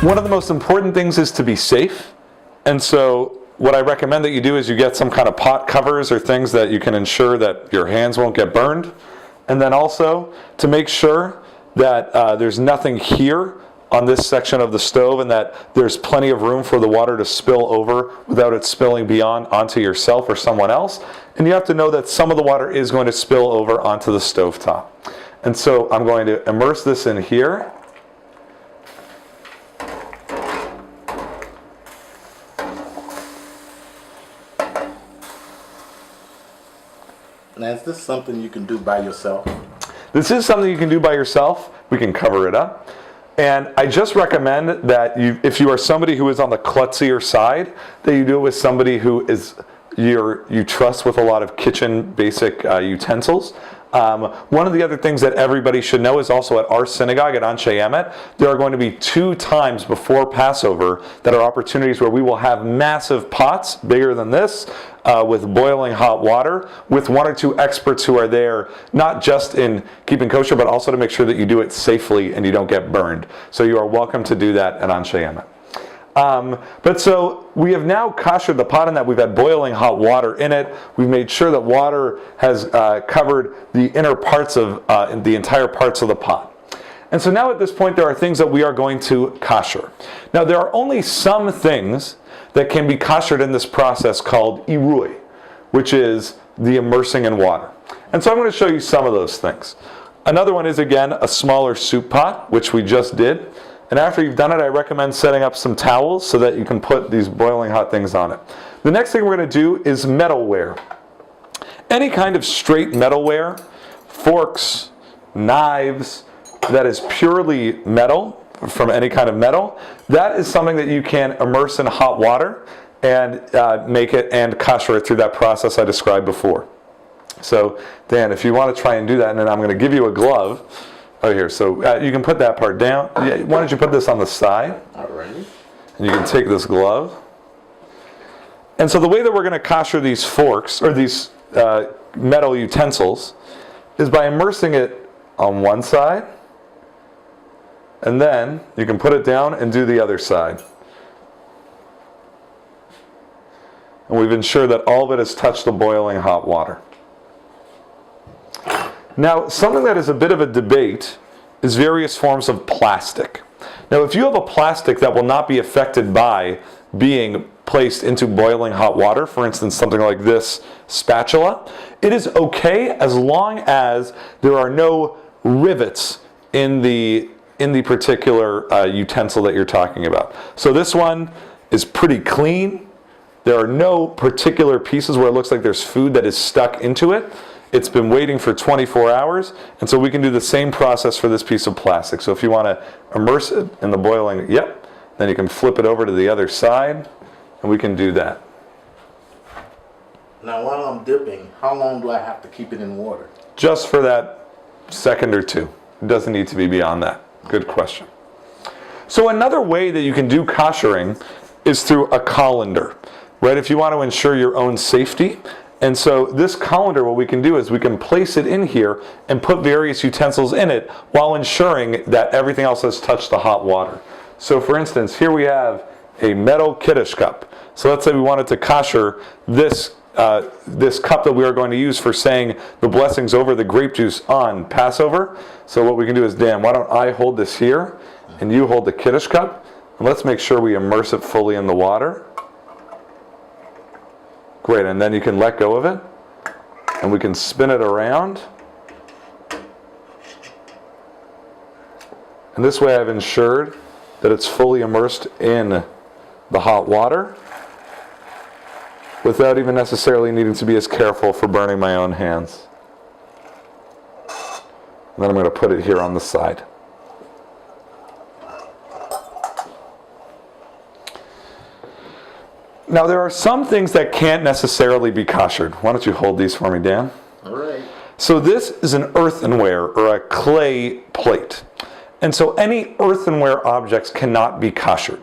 One of the most important things is to be safe. And so what I recommend that you do is you get some kind of pot covers or things that you can ensure that your hands won't get burned. And then also to make sure that there's nothing here on this section of the stove and that there's plenty of room for the water to spill over without it spilling beyond onto yourself or someone else. And you have to know that some of the water is going to spill over onto the stovetop. And so I'm going to immerse this in here. Now, is this something you can do by yourself? This is something you can do by yourself. We can cover it up. And I just recommend that if you are somebody who is on the klutzier side, that you do it with somebody who is you trust with a lot of kitchen basic utensils. One of the other things that everybody should know is also at our synagogue at Anshe Emet, there are going to be 2 times before Passover that are opportunities where we will have massive pots, bigger than this, with boiling hot water, with 1 or 2 experts who are there, not just in keeping kosher, but also to make sure that you do it safely and you don't get burned. So you are welcome to do that at Anshe Emet. But so we have now kashered the pot in that we've had boiling hot water in it. We've made sure that water has covered the inner parts of the entire parts of the pot. And so now at this point there are things that we are going to kasher. Now there are only some things that can be kashered in this process called irui, which is the immersing in water. And so I'm going to show you some of those things. Another one is again a smaller soup pot, which we just did. And after you've done it, I recommend setting up some towels so that you can put these boiling hot things on it. The next thing we're going to do is metalware. Any kind of straight metalware, forks, knives, that is purely metal, from any kind of metal, that is something that you can immerse in hot water and make it and kasher it through that process I described before. So Dan, if you want to try and do that, and then I'm going to give you a glove. Oh, here, so you can put that part down. Yeah, why don't you put this on the side? All right. And you can take this glove. And so the way that we're going to kasher these forks, or these metal utensils, is by immersing it on one side, and then you can put it down and do the other side. And we've ensured that all of it has touched the boiling hot water. Now, something that is a bit of a debate is various forms of plastic. Now, if you have a plastic that will not be affected by being placed into boiling hot water, for instance, something like this spatula, it is okay as long as there are no rivets in the particular utensil that you're talking about. So this one is pretty clean. There are no particular pieces where it looks like there's food that is stuck into it. It's been waiting for 24 hours, and so we can do the same process for this piece of plastic. So if you want to immerse it in the boiling, then you can flip it over to the other side, and we can do that. Now while I'm dipping, how long do I have to keep it in water? Just for that second or two. It doesn't need to be beyond that. Good question. So another way that you can do kashering is through a colander, right? If you want to ensure your own safety. And so this colander, what we can do is we can place it in here and put various utensils in it while ensuring that everything else has touched the hot water. So for instance, here we have a metal kiddush cup. So let's say we wanted to kasher this cup that we are going to use for saying the blessings over the grape juice on Passover. So what we can do is, Dan, why don't I hold this here and you hold the kiddush cup, and let's make sure we immerse it fully in the water. Great, and then you can let go of it, and we can spin it around. And this way I've ensured that it's fully immersed in the hot water without even necessarily needing to be as careful for burning my own hands. And then I'm going to put it here on the side. Now there are some things that can't necessarily be kashered. Why don't you hold these for me, Dan? All right. So this is an earthenware or a clay plate. And so any earthenware objects cannot be kashered.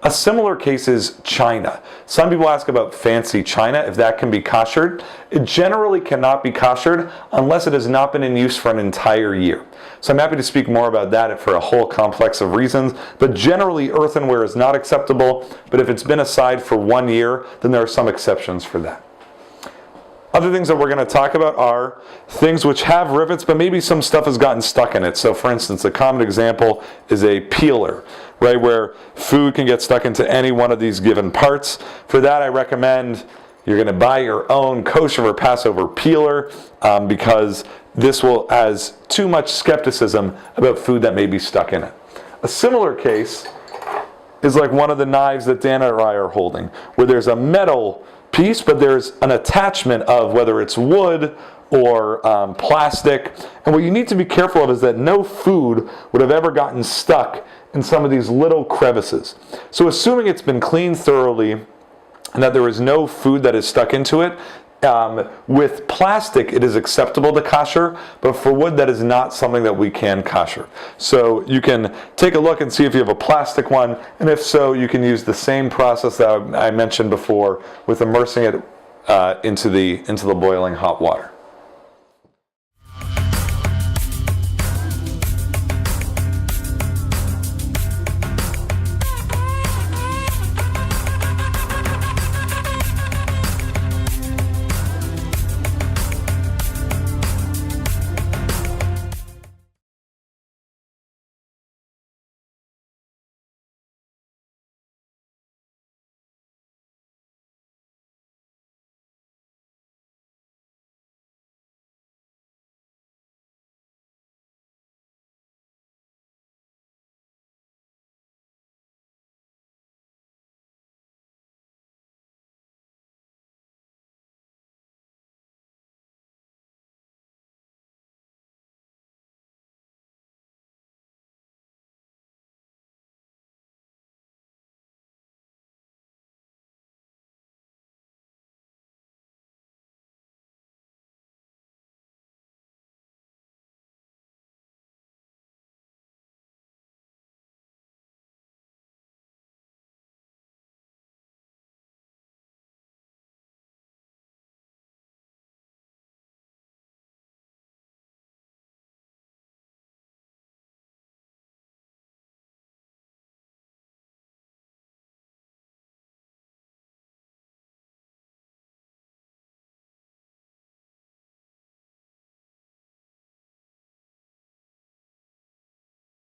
A similar case is china. Some people ask about fancy china, if that can be koshered. It generally cannot be koshered unless it has not been in use for an entire year. So I'm happy to speak more about that for a whole complex of reasons, but generally earthenware is not acceptable, but if it's been aside for 1 year, then there are some exceptions for that. Other things that we're going to talk about are things which have rivets, but maybe some stuff has gotten stuck in it. So for instance, a common example is a peeler, right, where food can get stuck into any one of these given parts. For that, I recommend you're going to buy your own kosher or Passover peeler because this has too much skepticism about food that may be stuck in it. A similar case is like one of the knives that Dan and I are holding, where there's a metal piece, but there's an attachment of whether it's wood or plastic. And what you need to be careful of is that no food would have ever gotten stuck in some of these little crevices. So assuming it's been cleaned thoroughly and that there is no food that is stuck into it, with plastic it is acceptable to kosher, but for wood that is not something that we can kosher. So you can take a look and see if you have a plastic one, and if so, you can use the same process that I mentioned before with immersing it into the boiling hot water.